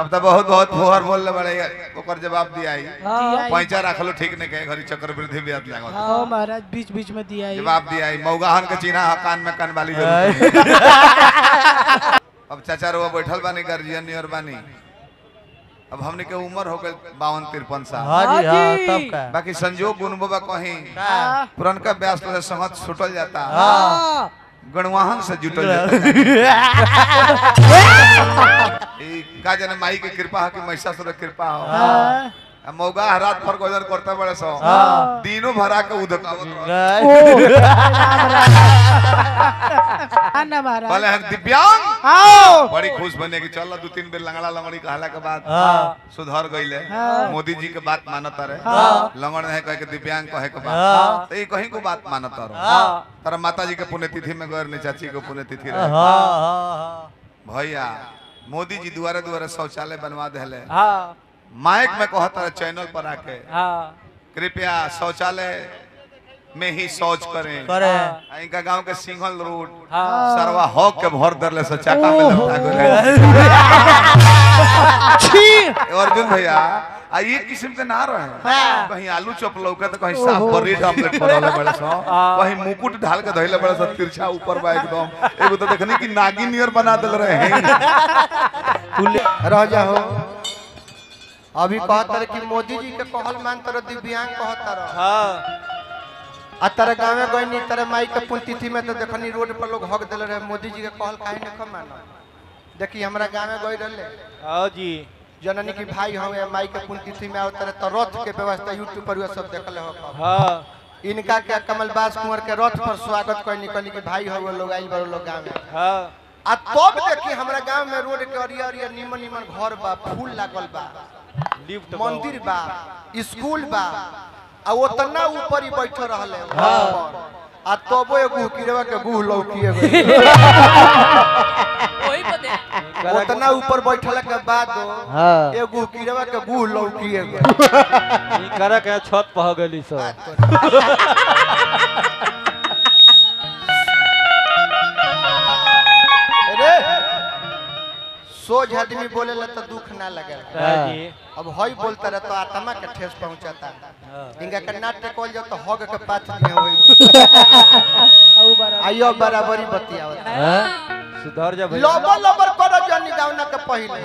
अब तो बहुत बहुत फोहर बोलले बड़े ओकर जवाब दिया ही पैसा रखलो ठीक नहीं कहे घरी चक्रवृद्धि ब्याज लागत हां महाराज बीच बीच में दिया ही जवाब दिया ही मौगाहन के चिन्हा कान में कान वाली जरूर अब चाचा रो बैठल बानी गार्जियन नियर बानी अब हमने के उम्र हो गई 52-53 साल हां जी हां तब का बाकी संजोग गुण बाबा कहीं पुरनका व्यास तो सहमत छूटल जाता हां गणवाहन से जुटल जाता का जने माई के कृपा है कि महिषासुर के कृपा हो मौगा रात भर गोजर करते बड़े सो दिनों भरा के उदकावत ना महाराज बोले हम दिव्यांग आओ बड़ी खुश बने कि चल 2-3 बेर लंगड़ा लंगड़ी कहला के बाद सुधर गइले मोदी जी के बात मानत रहे लंगड़ है कह के दिव्यांग कहे के बात तो ई कहीं को बात मानत रहो तारा माता जी के पुण्यतिथि में गौर ने चाची के पुण्यतिथि रहे भैया मोदी जी दुआरे दुआरे शौचालय बनवा देले माइक में कहता है चैनल पर आके कृपया शौचालय में ही शौच करें इनका गांव के सिंघल रोड सरवा हॉक के भर दरले से चाका में लपटा गए अर्जुन भैया आ ये किस्म के ना रहे कहीं आलू चॉप लौका तो कहीं साफ ब्रेड ऑमलेट पड़ले बड़े सो कहीं मुकुट ढाल के धइले बड़े सो तिरछा ऊपर बा एकदम एगो तो देखनी कि नागिन नियर बना देल रहे हैं रह जाओ अभी कहतर कि मोदी जी के कहल मान तर दिव्यांग कहतर आ तारे गाँव में गई तारे माई के पुण्यतिथि में तो देखनी रोड पर लोग हक दिल रहे मोदी जी के कहल काहे न मानो देखी हमरा गाँव में गई रहे हां जी जननी की भाई हमें माई के पुण्यतिथि में आवत तो रथ के व्यवस्था यूट्यूब पर सब देखले हो हां इनका के कमलबास कुंवर के रथ पर स्वागत करनी कहनी कि भाई हो लोग आइल बड़ लोग गाँव में हां आ तब देखी हमरा गाँव में रोड के अरिया अरिया निमन निमन घर बा फूल लागल बा लिफ्ट मंदिर बा स्कूल बा आ ओतना ऊपर ही बैठ रहले आ तबो एगो किरवा के गुह लौकिए गई ओही पते ओतना ऊपर बैठला के बाद एगो किरवा के गुह लौकिए गई ई करे के छत पह गेली सो अरे सोझ आदमी बोलेला तो दुख ना लगे जी अब हई बोलता रहे तो आत्मा के ठेस पहुंचाता इनका के नाट्य कॉल जाओ तो हग के पाछ दिए होई आइयो बराबरी बतियावत सुधर जा भैया लबर लबर करो जनी गावना के पहिले